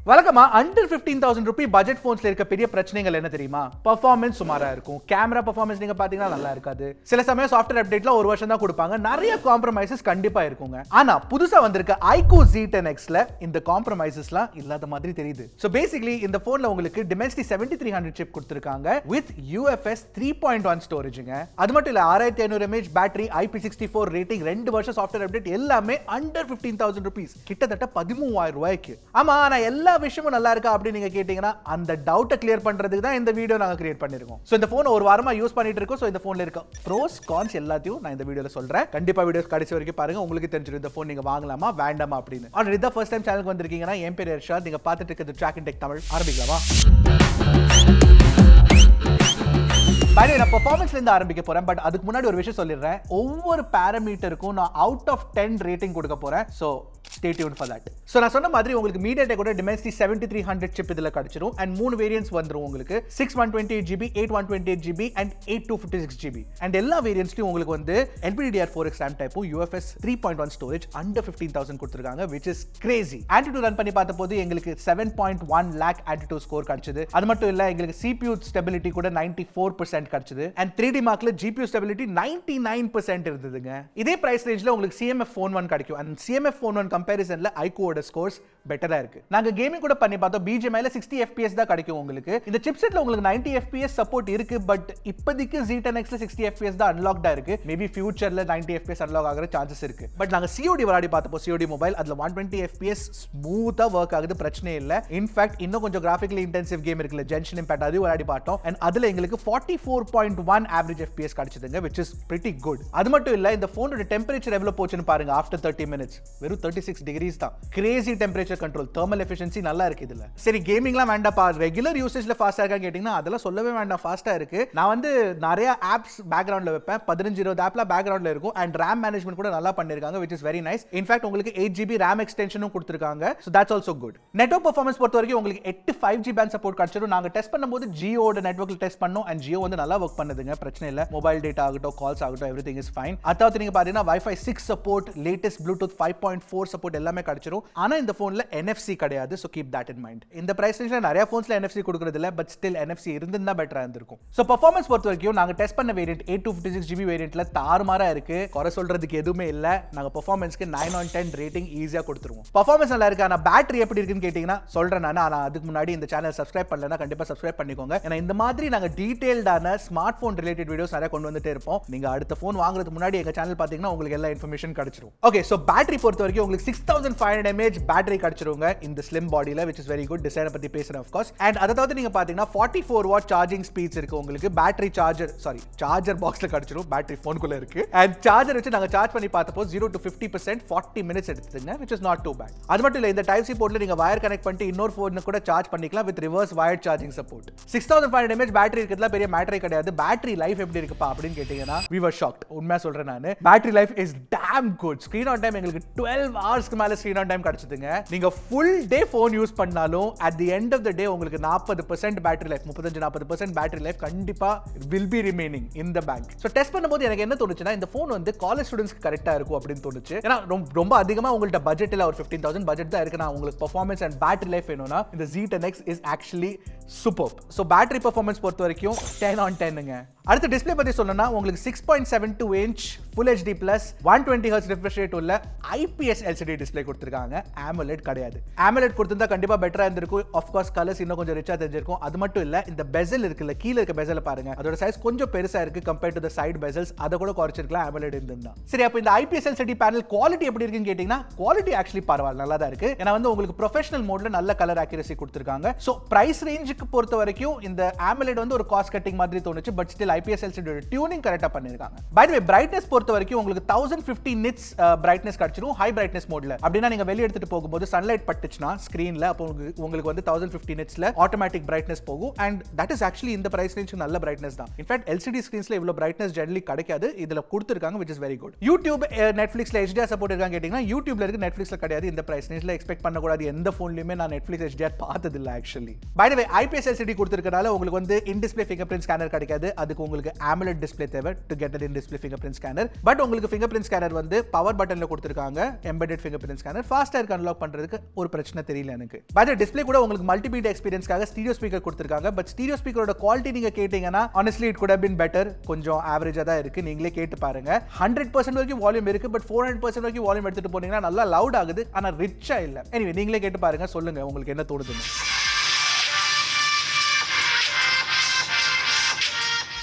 வழக்கமா அண்டர் 15,000 ரூபாய் பட்ஜெட் போன்ஸ்ல இருக்க பெரிய பிரச்சனைகள் என்ன தெரியுமா? பெர்ஃபார்மன்ஸ் சுமாரா இருக்கும், கேமரா பெர்ஃபார்மன்ஸ் நீங்க பாத்தீங்கன்னா நல்லா இருக்காது, சில சமயம் சாஃப்ட்வேர் அப்டேட்ல ஒரு வருஷம் தான் கொடுப்பாங்க, நிறைய காம்ப்ரமைசஸ் கண்டிப்பா இருக்குங்க. ஆனா புதுசா வந்திருக்க iQOO z10Xல இந்த காம்ப்ரமைசஸ்லாம் இல்லாத மாதிரி தெரியுது. சோ பேசிக்கலி இந்த போன்ல உங்களுக்கு Dimensity 7300 சிப் கொடுத்திருக்காங்க with UFS 3.1 ஸ்டோரேஜ்ங்க. அது மட்டும் இல்ல 6500 mAh பேட்டரி, IP64 ரேட்டிங், 2 வருஷம் சாஃப்ட்வேர் அப்டேட், எல்லாமே அண்டர் 15,000 ரூபாய், கிட்டத்தட்ட 13,000 ரூபாய்க்கு. ஆமா, நான் எல்லா விஷயமும் நல்லா இருக்கா அப்படி நீங்க கேட்டீங்கன்னா அந்த டவுட்டை கிளியர் பண்றதுக்கு தான் இந்த வீடியோ நாங்க கிரியேட் பண்ணிருக்கோம். சோ இந்த போன் ஒரு வாரமா யூஸ் பண்ணிட்டு இருக்கோம். சோ இந்த போன்ல இருக்க ப்ரோஸ் கான்ஸ் எல்லாத்தையும் நான் இந்த வீடியோல சொல்றேன். கண்டிப்பா வீடியோஸ் கடைசி வரைக்கும் பாருங்க, உங்களுக்கு தெரிஞ்சிரும் இந்த போன் நீங்க வாங்கலாமா வேண்டாமா அப்படின்னு. ஆல்ரெடி தான் ஃபர்ஸ்ட் டைம் சேனலுக்கு வந்திருக்கீங்கன்னா என் பேர் இர்ஷாத், நீங்க பார்த்துட்டு இருக்கிறது Trakin Tech தமிழ். ஆரம்பிக்கலாமா? நான் பெர்ஃபார்மன்ஸ்ல இருந்து ஆரம்பிக்க போறேன். பட் அதுக்கு முன்னாடி ஒரு விஷயம் சொல்லிடுறேன். ஒவ்வொரு பாராமீட்டருக்கும் நான் அவுட் ஆஃப் 10 ரேட்டிங் கொடுக்க போறேன். So stay tuned for that. So நான் சொன்ன மாதிரி உங்களுக்கு MediaTek ஓட Dimensity 7300 சிப் இதுல கிடைச்சிரும். அண்ட் 3 வேரியன்ட்ஸ் வந்துரும் உங்களுக்கு. 6128GB, 8128GB and 8256GB. And எல்லா வேரியன்ட்ஸ்லயும் உங்களுக்கு வந்து LPDDR4X RAM டைப்பும் UFS 3.1 storage under 15,000 கொடுத்திருக்காங்க, which is crazy. AnTuTu run பண்ணி பார்த்தபோது எங்களுக்கு 7.1 lakh AnTuTu ஸ்கோர் கிடைச்சது. அது மட்டும் இல்ல எங்களுக்கு CPU ஸ்டெபிலிட்டி கூட 94% கிடைச்சது. அண்ட் 3D மார்க்ல GPU ஸ்டெபிலிட்டி 99% இருந்ததுங்க. இதே பிரைஸ் ரேஞ்ச்ல உங்களுக்கு CMF Phone 1 கிடைக்கும். அண்ட் CMF Phone 1 கம்பேரிசன்ல iQOO ஓட ஸ்கோர்ஸ் பெட்டரா இருக்கு. நாங்க கேமிங் கூட பண்ணி பார்த்தோம். BGMI ல 60 FPS தான் கிடைக்கும் உங்களுக்கு. இந்த சிப்செட்ல உங்களுக்கு 90 FPS சப்போர்ட் இருக்கு. பட் இப்போதைக்கு z10X ல 60 FPS தான் அன்லாக்டா இருக்கு. மேபி ஃபியூச்சர்ல 90 FPS அன்லாக் ஆகிற சான்சஸ் இருக்கு. பட் நாங்க COD விளையாடி பார்த்தப்போ COD மொபைல் அதுல 120 FPS ஸ்மூத்தா ஒர்க் ஆகுது, பிரச்சனை இல்ல. இன்ஃபேக்ட் இன்னும் கொஞ்சம் கிராஃபிக்கலி இன்டென்சிவ் கேம் இருக்குல்ல Genshin Impact, அது விளையாடி பார்த்தோம். அண்ட் அதுல எங்களுக்கு 44.1 average FPS கிடைச்சதுங்க, which is pretty good. அது மட்டும் இல்ல இந்த போனோட டெம்பரேச்சர் எவ்வளவு போச்சுன்னு பாருங்க. ஆஃப்டர் 30 minutes வெறும் 36 degrees தான். Crazy temperature control, thermal efficiency நல்லா இருக்கு இதுல. சரி கேமிங்லாம் வேண்டாப்பா, ரெகுலர் யூசேஜ்ல ஃபாஸ்டா இருக்கா கேட்டிங்கன்னா அதெல்லாம் சொல்லவே வேண்டாம், ஃபாஸ்டா இருக்கு. நான் வந்து நிறைய ஆப்ஸ் பேக்ரவுண்ட்ல வைப்பேன், 15-20 ஆப்ல பேக்ரவுண்ட்ல இருக்கும். அண்ட் RAM மேனேஜ்மெண்ட் கூட நல்லா பண்ணிருக்காங்க, which is very nice. In fact உங்களுக்கு 8GB RAM எக்ஸ்டென்ஷனும் கொடுத்திருக்காங்க. So that's also good. Network performance பொறுத்த வரைக்கும் உங்களுக்கு 8 5G பேண்ட் சப்போர்ட் கிடைச்சிரும். நாங்க டெஸ்ட் பண்ணும்போது Jio ஓட நெட்வொர்க்ல டெஸ்ட் பண்ணோம். அண்ட் Jio வந்து நல்லா வர்க் பண்ணுதுங்க, பிரச்சனை இல்ல. மொபைல் டேட்டா ஆகட்டும், கால்ஸ் ஆகட்டும், எவ்ரிதிங் இஸ் ஃபைன். அதாவது நீங்க பாத்தீங்கன்னா Wi-Fi 6 support, latest Bluetooth 5.4 support எல்லாமே கிடைச்சிரும். ஆனா இந்த போன்ல NFC கிடையாது. So keep that in mind. இந்த பிரைஸ் ரேஞ்ச்ல நிறைய போன்ஸ்ல NFC கொடுக்கிறது இல்ல, பட் ஸ்டில் NFC இருந்திருந்தா பெட்டரா இருந்திருக்கும். சோ பெர்ஃபார்மன்ஸ் பொறுத்த வரைக்கும் நாங்க டெஸ்ட் பண்ண வேரியன்ட் 8256GB வேரியன்ட்ல தாறுமாறா இருக்கு, குறை சொல்றதுக்கு எதுவுமே இல்ல. நாங்க பெர்ஃபார்மன்ஸ்க்கு 9 on 10 ரேட்டிங் ஈஸியா கொடுத்துருவோம். பெர்ஃபார்மன்ஸ் நல்லா இருக்கு. ஆனா பேட்டரி எப்படி இருக்குன்னு கேட்டீங்கன்னா சொல்றேன் நான். ஆனா அதுக்கு முன்னாடி இந்த சேனல் சப்ஸ்கிரைப் பண்ணலனா கண்டிப்பா சப்ஸ்கிரைப் பண்ணிக்கோங்க. ஏன்னா இந்த மாதிரி நாங்க டீடைல்டான ஸ்மார்ட் போன் ரிலேட்டட் வீடியோஸ் நிறைய கொண்டு வந்துட்டே இருப்போம். நீங்க அடுத்த போன் வாங்குறதுக்கு முன்னாடி எங்க சேனல் பாத்தீங்கன்னா உங்களுக்கு எல்லா இன்ஃபர்மேஷன் கிடைச்சிரும். ஓகே, சோ பேட்டரி பொறுத்த வரைக்கும் உங்களுக்கு 6500 mAh பேட்டரி கிடைச்சிருங்க இந்த ஸ்லிம் பாடியில, which is very good. டிசைனை பத்தி பேசுறேன் of course. அண்ட் அதாவது நீங்க பாத்தீங்கன்னா 44 வாட் சார்ஜிங் ஸ்பீட்ஸ் இருக்கு உங்களுக்கு. பேட்டரி சார்ஜர் பாக்ஸ்ல கிடைச்சிரும், பேட்டரி போனுக்குள்ள இருக்கு. அண்ட் சார்ஜர் வச்சு நாங்க சார்ஜ் பண்ணி பார்த்தப்போ 0 to 50% 40 minutes எடுத்துதுங்க, which is not too bad. அது மட்டும் இல்ல இந்த டைப் சி போர்ட்ல நீங்க வயர் கனெக்ட் பண்ணிட்டு இன்னொரு போன் கூட சார்ஜ் பண்ணிக்கலாம் with reverse wired charging support. 6500 mAh battery இருக்கிறதுல பெரிய மேட்டரே கிடையாது. பேட்டரி லைஃப் எப்படி இருக்குப்பா அப்படின்னு கேட்டீங்கன்னா we were shocked. உண்மையா சொல்றேன் நான், battery life is damn good. Screen on time எங்களுக்கு 12 ஹவர்ஸ்க்கு மேல ஸ்கிரீன் ஆன் டைம் கிடைச்சதுங்க. நீங்க ஃபுல் டே போன் யூஸ் பண்ணாலும் at the end of the day உங்களுக்கு 40% பேட்டரி லைஃப், 35-40% பேட்டரி லைஃப் கண்டிப்பா will be remaining in the bank. So test பண்ணும்போது எனக்கு என்ன தோணுச்சுன்னா இந்த போன் வந்து காலேஜ் ஸ்டூடண்ட்ஸ்க்கு கரெக்ட்டா இருக்கும் அப்படின்னு தோணுச்சு. ஏன்னா ரொம்ப அதிகமா உங்கள்ட்ட பட்ஜெட்ல ஒரு 15,000 பட்ஜெட் தான் இருக்குன்னா உங்களுக்கு பெர்ஃபார்மன்ஸ் அண்ட் பேட்டரி லைஃப் வேணும்னா இந்த z10X is actually superb. So battery performance பொறுத்த வரைக்கும் 10 on 10ங்க. அடுத்து டிஸ்ப்ளே பத்தி சொல்லணும்னா உங்களுக்கு 6.72 inch Full HD plus 120Hz refresh rate உள்ள IPS LCD டிஸ்ப்ளே கொடுத்திருக்காங்க. AMOLED கிடையாது. AMOLED கொடுத்திருந்தா கண்டிப்பா பெட்டரா இருந்திருக்கும். ஆஃப் கோர்ஸ் கலர்ஸ் இன்னும் கொஞ்சம் ரிச்சா தெரிஞ்சிருக்கும். அது மட்டும் இல்ல இந்த பெசல் இருக்குல்ல, கீழ இருக்க பெசல பாருங்க, அதோட சைஸ் கொஞ்சம் பெருசா இருக்கு compared to the side Bessel's. அத கூட குறைச்சிருக்கலாம் AMOLED இருந்திருந்தா. சரி, அப்ப இந்த IPS LCD பேனல் குவாலிட்டி எப்படி இருக்குன்னு கேட்டீங்கன்னா குவாலிட்டி ஆக்சுவலி பரவாயில்லை, நல்லா தான் இருக்கு. ஏன்னா வந்து உங்களுக்கு ப்ரொஃபஷனல் மோட்ல நல்ல கலர் அக்யூரசி கொடுத்திருக்காங்க. சோ பிரைஸ் ரேஞ்சுக்கு பொறுத்த வரைக்கும் இந்த AMOLED வந்து ஒரு காஸ்ட் கட்டிங் மாதிரி தோணுச்சு. But still IPS LCD tuning கரெக்ட்டா பண்ணிருக்காங்க. பை தி வே பிரைட்னஸ் பொறுத்த வரைக்கும் உங்களுக்கு 1050 nits பிரைட்னஸ் கிடைச்சிரும் ஹை பிரைட்னஸ் மோட்ல. அப்படினா நீங்க வெளிய எடுத்துட்டு போகும்போது சன்லைட் பட்டுச்சுனா ஸ்கிரீன்ல அப்போ உங்களுக்கு வந்து 1050 nitsல ஆட்டோமேட்டிக் பிரைட்னஸ் போகும். அண்ட் தட் இஸ் ஆக்சுவலி இந்த பிரைஸ் ரேஞ்சுக்கு நல்ல பிரைட்னஸ் தான். இன்ஃபேக்ட் LCD ஸ்கிரீன்ஸ்ல இவ்வளவு பிரைட்னஸ் ஜெனரலி கிடைக்காது, இதுல கொடுத்திருக்காங்க, which is very good. YouTube Netflixல HDR support இருக்கான்னு கேட்டிங்கன்னா YouTubeல இருக்கு, Netflixல கிடையாது. இந்த பிரைஸ் ரேஞ்ச்ல எக்ஸ்பெக்ட் பண்ண கூடாது. எந்த போன்லயுமே நான் Netflix HDR பார்த்தது இல்ல actually. By the way IPS LCD கொடுத்திருக்கனால உங்களுக்கு வந்து in display fingerprint scanner கிடைக்காது. அதுக்கு உங்களுக்கு AMOLED டிஸ்ப்ளே தேவை to get in display fingerprint scanner. But உங்களுக்கு ஃபிங்கர் பிரிண்ட் ஸ்கேனர் வந்து பவர் பட்டன்ல கொடுத்திருக்காங்க. எம்பெடட் ஃபிங்கர் பிரிண்ட் ஸ்கேனர் ஃபாஸ்டா இருக்கு அன்லாக் பண்றதுக்கு ஒரு பிரச்சனை தெரியல எனக்கு. பட் டிஸ்ப்ளே கூட உங்களுக்கு மல்டிமீடியா எக்ஸ்பீரியன்ஸ்க்காக ஸ்டீரியோ ஸ்பீக்கர் கொடுத்திருக்காங்க. பட் ஸ்டீரியோ ஸ்பீக்கரோட குவாலிட்டி நீங்க கேட்டீங்கன்னா honestly it could have been better. கொஞ்சம் ஆவரேஜா தான் இருக்கு. நீங்களே கேட்டு பாருங்க. 100% வரைக்கும் வால்யூம் இருக்கு. பட் 400% வரைக்கும் வால்யூம் எடுத்துட்டு போனீங்கன்னா நல்லா லவுட் ஆகுது. ஆனா ரிச்சா இல்ல. எனிவே நீங்களே கேட்டு பாருங்க. சொல்லுங்க உங்களுக்கு என்ன தோணுதுன்னு.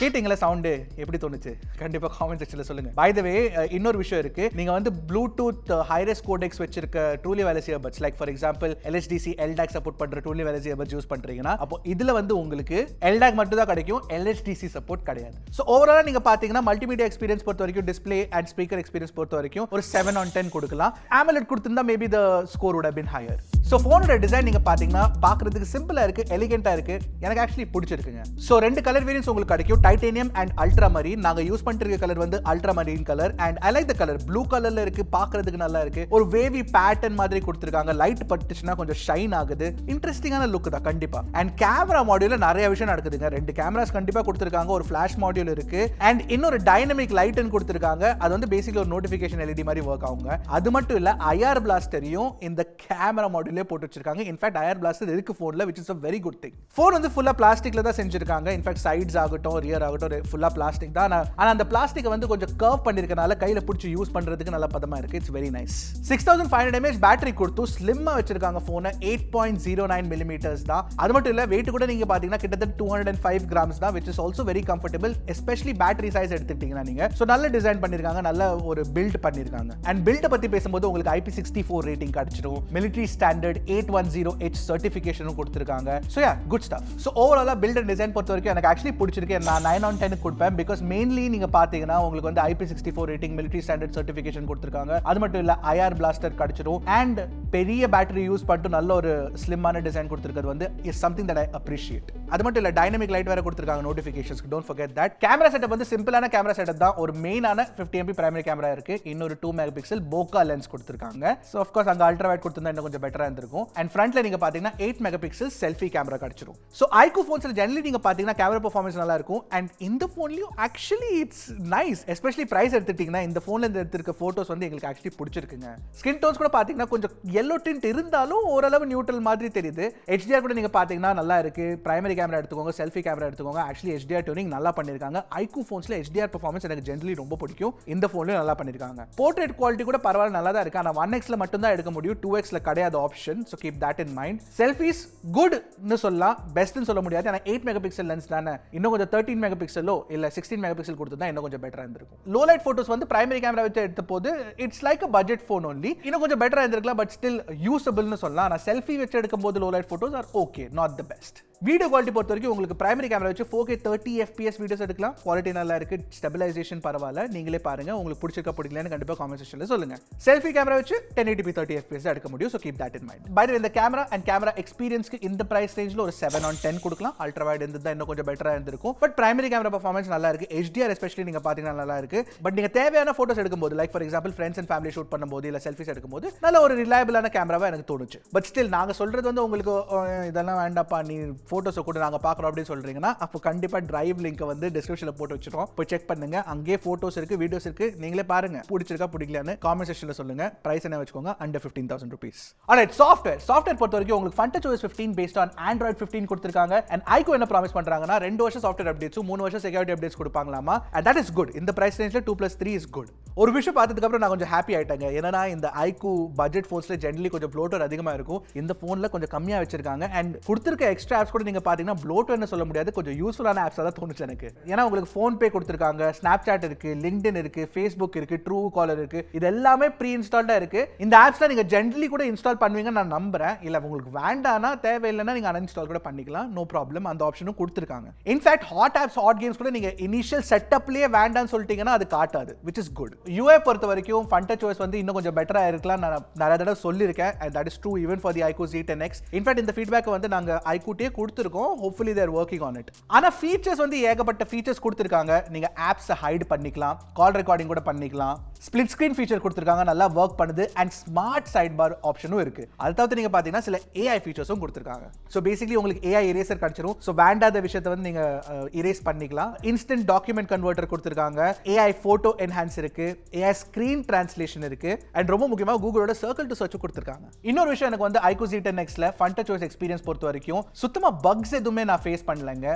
கேட்டிங்களா சவுண்டு எப்படி தோணுச்சு? கண்டிப்பா காமெண்ட் செக்ஷன்ல சொல்லுங்க. பை தி வே இன்னொரு விஷயம் இருக்கு. நீங்க வந்து ப்ளூடூத் ஹைரஸ் கோடெக்ஸ் வச்சிருக்க truly wireless earbuds like for example LHDC LDAC support பண்ற ட்ரூலி வயர்லெஸ் இயர்பட்ஸ் யூஸ் பண்றீங்கன்னா அப்போ இதுல வந்து உங்களுக்கு LDAC மட்டும் தான் கிடைக்கும். LHDC சப்போர்ட் கிடையாது. சோ ஓவராலா நீங்க பாத்தீங்கன்னா மல்டிமீடியா எக்ஸ்பீரியன்ஸ் பொறுத்த வரைக்கும் டிஸ்ப்ளே அண்ட் ஸ்பீக்கர் எக்ஸ்பீரியன்ஸ் பொறுத்த வரைக்கும் ஒரு 7/10 கொடுக்கலாம். AMOLED கொடுத்திருந்தா maybe the score would have been higher. So போனோட டிசைன் நீங்க பாத்தீங்கன்னா பார்க்கிறதுக்கு சிம்பிளா இருக்கு, எலிகென்ட்டா இருக்கு. எனக்கு ஆக்சுவலி பிடிச்சிருக்குங்க. சோ ரெண்டு கலர் வேரியன்ட்ஸ் உங்களுக்கு கிடைக்கும். Titanium and ultramarine. நாங்க யூஸ் பண்ணிருக்க கலர் வந்து ultramarine colour and I like the colour. Blue கலர்ல இருக்கு, பார்க்கிறதுக்கு நல்லா இருக்கு. ஒரு வேவி பேட்டர்ன் மாதிரி கொடுத்திருக்காங்க. லைட் பட்டுச்சுனா கொஞ்சம் ஷைன் ஆகுது. இன்ட்ரஸ்டிங்கான லுக் தான் கண்டிப்பா. அண்ட் கேமரா மாடியூல்ல நிறைய விஷயம் நடக்குதுங்க. ரெண்டு கேமராஸ் கண்டிப்பா கொடுத்திருக்காங்க. ஒரு ஃபிளாஷ் மாடியூல் இருக்கு அண்ட் இன்னொரு டைனமிக் லைட்னு கொடுத்திருக்காங்க. அது வந்து பேசிக்கலி ஒரு நோட்டிஃபிகேஷன் LED மாதிரி வர்க் ஆகுங்க. அது மட்டும் இல்ல IR பிளாஸ்டரையும் இந்த கேமரா மாடியூல்லே போட்டு வச்சிருக்காங்க. இன்ஃபேக்ட் IR பிளாஸ்டர் இருக்கு போன்ல which is a very good thing. Phone வந்து ஃபுல்லா பிளாஸ்டிக்ல தான் செஞ்சிருக்காங்க. இன்ஃபேக்ட் சைட்ஸ் ஆகட்டும் ரியர் ஆகட்டும் ஃபுல்லா பிளாஸ்டிக் தான். ஆனா அந்த பிளாஸ்டிக் வந்து கொஞ்சம் கர்வ் பண்ணிருக்கனால கையில பிடிச்சி யூஸ் பண்றதுக்கு நல்ல பதமா இருக்கு. It's very nice. 6500 mAh battery கொடுத்து ஸ்லிம்மா வச்சிருக்காங்க போனை. 8.09 mm தான். அது மட்டும் இல்ல weight கூட நீங்க பாத்தீங்கன்னா கிட்டத்தட்ட 205 grams தான் which is also very comfortable especially battery size எடுத்துக்கிட்டீங்கன்னா நீங்க. சோ நல்ல டிசைன் பண்ணிருக்காங்க, நல்ல ஒரு பில்ட் பண்ணிருக்காங்க. அண்ட் பில்ட் பத்தி பேசும்போது உங்களுக்கு IP64 ரேட்டிங் கிடைச்சிடும். மிலிட்டரி ஸ்டாண்டர்ட் 810H சர்டிஃபிகேஷனும் கொடுத்திருக்காங்க. So yeah good stuff. So ஓவராலா பில்ட் அண்ட் டிசைன் பொறுத்த வரைக்கும் எனக்கு ஆக்சுவலி பிடிச்சிருக்கு. நான் 9/10 கொடுப்பேன். பிகாஸ் மெயின்லி நீங்க பாத்தீங்கன்னா உங்களுக்கு வந்து IP64 rating, military standard certification கொடுத்திருக்காங்க. அது மட்டும் இல்ல IR பிளாஸ்டர் கிடைச்சிடும். அண்ட் பெரிய பேட்டரி யூஸ் பண்ணிட்டு நல்ல ஒரு ஸ்லிம்மான டிசைன் கொடுத்திருக்கிறது வந்து is something that I appreciate. அது மட்டும் இல்ல டைனமிக் லைட் வேற கொடுத்திருக்காங்க நோட்டிஃபிகேஷன்ஸ்க்கு. Don't forget that. Camera setup வந்து சிம்பிளான கேமரா செட்டப் தான். ஒரு மெயினான 50MP பிரைமரி கேமரா இருக்கு. இன்னொரு 2 மெகாபிக்சல் போகா லென்ஸ் கொடுத்திருக்காங்க. சோ ஆஃப் கோர்ஸ் அங்க அல்ட்ரா வைட் கொடுத்திருந்தா இன்னும் கொஞ்சம் பெட்டரா இருந்திருக்கும். அண்ட் ஃப்ரண்ட்ல நீங்க பாத்தீங்கன்னா 8 மெகாபிக்சல் செல்ஃபி கேமரா கிடைச்சிடும். சோ iQOO phones ஜெனரலி நீங்க பாத்தீங்கன்னா கேமரா பெர்ஃபார்மன்ஸ் நல்லா இருக்கும். அண்ட் இந்த போன்லயும் actually it's nice. Especially price எடுத்துட்டீங்கன்னா இந்த போன்ல இருந்து எடுத்திருக்க போட்டோஸ் வந்து எங்களுக்கு ஆக்சுவலி பிடிச்சிருக்குங்க. ஸ்கின் டோன்ஸ் கூட பாத்தீங்கன்னா கொஞ்சம் yellow tint இருந்தாலும் ஓரளவு நியூட்ரல் மாதிரி தெரியுது. HDR கூட நீங்க பாத்தீங்கன்னா நல்லா இருக்கு. பிரைமரி கேமரா எடுத்துக்கோங்க, செல்ஃபி கேமரா எடுத்துக்கோங்க. ஆக்சுவலி HDR டியூனிங் நல்லா பண்ணிருக்காங்க. iQOO phonesல HDR பெர்ஃபார்மன்ஸ் எனக்கு ஜெனரலி ரொம்ப பிடிக்கும். இந்த போன்லயும் நல்லா பண்ணிருக்காங்க. போர்ட்ரேட் குவாலிட்டி கூட பரவாயில்ல நல்லா தான் இருக்கு. ஆனா 1Xல மட்டும் தான் எடுக்க முடியும். 2Xல கிடையாது option. So keep that in mind. Selfish good னு சொல்லலாம், பெஸ்ட் னு சொல்ல முடியாது. ஆனா 8 மெகாபிக்சல் லென்ஸ் தானே. இன்னும் கொஞ்சம் 13 மெகாபிக்சலோ இல்ல 16 மெகாபிக்சல் கொடுத்தா இன்னும் கொஞ்சம் பெட்டரா இருந்திருக்கும். லோ லைட் போட்டோஸ் வந்து பிரைமரி கேமரா வச்சு எடுத்த போது it's like a budget phone only. இன்னும் கொஞ்சம் பெட்டரா இருந்திருக்கலாம். பட் ஸ்டில் யூசபிள் னு சொல்லலாம். ஆனா செல்ஃபி வச்சு எடுக்கும்போது low light photos are okay, not the best. Video quality பொறுத்த வரைக்கும் உங்களுக்கு பிரைமரி கேமரா வச்சு 4K 30 FPS வீடியோஸ் எடுக்கலாம். குவாலிட்டி நல்லா இருக்கு. ஸ்டெபிலைசேஷன் பரவாயில்ல. நீங்களே பாருங்க. உங்களுக்கு பிடிச்சிருக்க பிடிக்கலன்னு கண்டிப்பா காமெண்ட் செக்ஷன்ல சொல்லுங்க. செல்ஃபி கேமரா வச்சு 1080p 30 FPS எடுக்க முடியும். So keep that in mind. By the way இந்த கேமரா அண்ட் கேமரா எக்ஸ்பீரியன்ஸ்க்கு இந்த பிரைஸ் ரேஞ்ச்ல ஒரு 7/10 கொடுக்கலாம். அல்ட்ரா வைட் இருந்ததா இன்னும் கொஞ்சம் பெட்டரா இருந்திருக்கும். பட் பிரைமரி கேமரா பெர்ஃபார்மன்ஸ் நல்லா இருக்கு. HDR எஸ்பெஷலி நீங்க பாத்தீங்கன்னா நல்லா இருக்கு. பட் நீங்க தேவையான போட்டோஸ் எடுக்கும்போது like for example friends and family shoot பண்ணும்போது இல்ல செல்ஃபிஸ் எடுக்கும்போது நல்ல ஒரு ரிலையபிளான கேமராவா எனக்கு தோணுச்சு. பட் ஸ்டில் நாங்க சொல்றது வந்து உங்களுக்கு இதெல்லாம் வேண்டாப்பா நீ போட்டோஸ் கூட நாங்க பார்க்குறோம் அப்படின்னு சொல்றீங்கன்னா அப்போ கண்டிப்பா டிரைவ் லிங்க் வந்து டிஸ்கிரிப்ஷன்ல போட்டு வச்சிருக்கோம். போய் செக் பண்ணுங்க. அங்கே போட்டோஸ் இருக்கு, வீடியோஸ் இருக்கு. நீங்களே பாருங்க. பிடிச்சிருக்கா பிடிக்கலன்னு காமெண்ட் செக்ஷன்ல சொல்லுங்க. பிரைஸ் என்ன வச்சுக்கோங்க, under 15,000 rupees. Alright, சாஃப்ட்வேர் பொறுத்த வரைக்கும் உங்களுக்கு FunTouch OS 15 based on Android 15 கொடுத்திருக்காங்க. and iQOO என்ன ப்ராமிஸ் பண்றாங்கன்னா 2 வருஷம் சாஃப்ட்வேர் அப்டேட்ஸ் 3 வருஷம் செக்யூரிட்டி அப்டேட்ஸ் கொடுப்பாங்களாமா. and that is good. இந்த பிரைஸ் ரேஞ்ச்ல 2+3 is good. ஒரு விஷயம் பார்த்ததுக்கு அப்புறம் நான் கொஞ்சம் ஹாப்பி ஆயிட்டேங்க. ஏன்னா இந்த iQOO பட்ஜெட் ஃபோன்ஸ்ல ஜெனரலி கொஞ்சம் ப்ளோட்டர் அதிகமா இருக்கும். இந்த போன்ல கொஞ்சம் கம்மியா வச்சிருக்காங்க. and கொடுத்திருக்க எக்ஸ்ட்ரா ஆப்ஸ் கூட நீங்க பாத்தீங்கன்னா ப்ளோட்டர்னு சொல்ல முடியாது, கொஞ்சம் யூஸ்ஃபுல்லான ஆப்ஸா தான் தோணுச்சு எனக்கு. ஏன்னா உங்களுக்கு ஃபோன் பே கொடுத்திருக்காங்க, ஸ்னாப்சாட் இருக்கு, லிங்க்டின் இருக்கு, ஃபேஸ்புக் இருக்கு, ட்ரூ காலர் இருக்கு. இது எல்லாமே ப்ரீ இன்ஸ்டால்டா இருக்கு. இந்த ஆப்ஸ்லாம் நீங்க ஜெனரலி கூட இன்ஸ்டால் பண்ணுவீங்க நான் நம்புறேன். இல்ல உங்களுக்கு வேண்டானா தேவையில்லைன்னா நீங்க அன்இன்ஸ்டால் கூட பண்ணிக்கலாம். No problem. அந்த ஆப்ஷனும் கொடுத்திருக்காங்க. In fact hot apps, hot games கூட நீங்க இனிஷியல் செட்டப்லயே வேண்டாம்னு சொல்லிட்டீங்கன்னா அது காட்டாது, which is good. யூஐ பொறுத்த வரைக்கும் ஃபன் டச் ஓஎஸ் வந்து இன்னும் கொஞ்சம் பெட்டரா இருக்கலாம் நான் நிறைய தடவை சொல்லியிருக்கேன் and that is true even for the iQOO z10X. in fact இந்த ஃபீட்பேக் வந்து நாங்க iQOO கொடுத்திருக்கோம். hopefully they are working on it. ஆனா ஃபீச்சர்ஸ் வந்து ஏகப்பட்ட ஃபீச்சர்ஸ் கொடுத்திருக்காங்க. நீங்க ஆப்ஸ் ஹைட் பண்ணிக்கலாம், கால் ரெக்கார்டிங் கூட பண்ணிக்கலாம், ஸ்பிளிட் ஸ்கிரீன் ஃபீச்சர் கொடுத்திருக்காங்க, நல்லா ஒர்க் பண்ணுது and ஸ்மார்ட் சைட் பார் ஆப்ஷனும் இருக்கு. அது தவிர்த்து நீங்க பாத்தீங்கன்னா சில AI ஃபீச்சர்ஸும் கொடுத்திருக்காங்க. சோ பேசிக்கலி உங்களுக்கு AI எரேசர் கிடைச்சிரும். சோ வேண்டாத விஷயத்தை வந்து நீங்க erase பண்ணிக்கலாம். இன்ஸ்டன்ட் டாக்குமெண்ட் கன்வர்ட்டர் கொடுத்திருக்காங்க, AI போட்டோ என்ஹான்ஸ் இருக்கு, AI ஸ்கிரீன் டிரான்ஸ்லேஷன் இருக்கு and ரொம்ப முக்கியமா கூகுளோட சர்க்கிள் டு சர்ச் கொடுத்திருக்காங்க. இன்னொரு விஷயம் எனக்கு வந்து iQOO z10Xல ஃபன் டச் ஓஎஸ் எக்ஸ்பீரியன்ஸ் பொறுத்த வரைக்கும் சுத்தமா பக்ஸ் எதுவுமே நான் ஃபேஸ் பண்ணலங்க.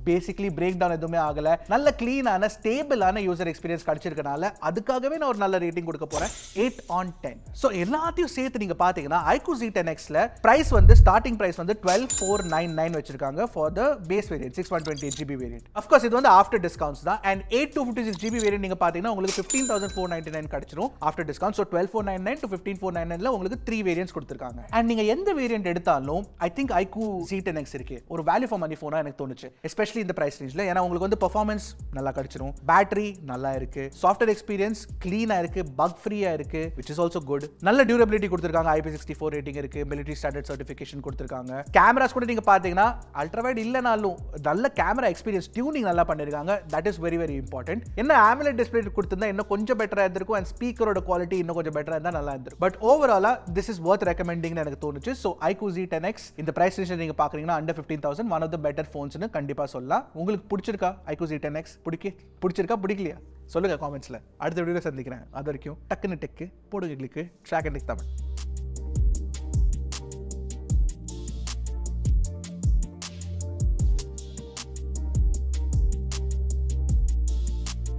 பேசிக்கலி பிரேக் டவுன் எதுவுமே ஆகல. நல்ல கிளீனான ஸ்டேபிளான யூசர் எக்ஸ்பீரியன்ஸ் கிடைச்சிருக்கனால அதுக்காகவே நான் ஒரு நல்ல ரேட்டிங் கொடுக்க போறேன் 8 on 10. சோ எல்லாத்தையும் சேர்த்து நீங்க பாத்தீங்கன்னா iQOO z10Xல பிரைஸ் வந்து ஸ்டார்டிங் பிரைஸ் வந்து 12499 வச்சிருக்காங்க for the base variant 628GB variant. Of course இது வந்து ஆஃப்டர் டிஸ்கவுண்ட்ஸ் தான் and 8256GB வேரியன்ட் நீங்க பாத்தீங்கன்னா உங்களுக்கு 15499 கிடைச்சிரும் ஆஃப்டர் டிஸ்கவுண்ட். சோ 12499 to 15499ல உங்களுக்கு 3 வேரியன்ட்ஸ் கொடுத்திருக்காங்க. and நீங்க எந்த வேரியன்ட் எடுத்தாலும் ஐ திங்க் iQOO z10X இருக்கு ஒரு வேல்யூ ஃபார் மணி ஃபோனா எனக்கு தோணுச்சு, எஸ்பெஷலி இந்த பிரைஸ் ரேஞ்ச்ல. ஏன்னா உங்களுக்கு வந்து பெர்ஃபார்மன்ஸ் நல்லா கிடைச்சிரும், பேட்டரி நல்லா இருக்கு, சாஃப்ட்வேர் எக்ஸ்பீரியன்ஸ் கிளீனா இருக்கு, பக் ஃப்ரீயா இருக்கு which is also good. நல்ல டியூரபிலிட்டி கொடுத்திருக்காங்க, IP64 ரேட்டிங் இருக்கு, மிலிட்டரி ஸ்டாண்டர்ட் சர்டிஃபிகேஷன் கொடுத்திருக்காங்க. கேமராஸ் கூட நீங்க பாத்தீங்கன்னா அல்ட்ரா வைட் இல்லனாலும் நல்ல கேமரா எக்ஸ்பீரியன்ஸ் டியூனிங் நல்லா பண்ணிருக்காங்க. That is very very important. என்ன AMOLED டிஸ்ப்ளே கொடுத்திருந்தா இன்னும் கொஞ்சம் பெட்டரா இருந்திருக்கும் and ஸ்பீக்கரோட குவாலிட்டி இன்னும் கொஞ்சம் பெட்டரா இருந்தா நல்லா இருந்திருக்கும். பட் ஓவராலா திஸ் இஸ் வர்த் ரெக்கமெண்டிங்னு எனக்கு தோணுச்சு. சோ iQOO z10X இந்த பிரைஸ் ரேஞ்சில் நீங்க பாக்குறீங்கன்னா under 15,000 one of the better ஃபோன்ஸ்னு கண்டிப்பா சொல்லலாம். உங்களுக்கு பிடிச்சிருக்கா iQOO z10X? பிடிச்சிருக்கா பிடிக்கலையா சொல்லுங்க காமெண்ட்ஸ்ல. அடுத்த வீடியோல சந்திக்கிறேன். அது வரைக்கும் டக்குன்னு டெக்கு போடுங்க கிளிக்கு Trakin தமிழ்.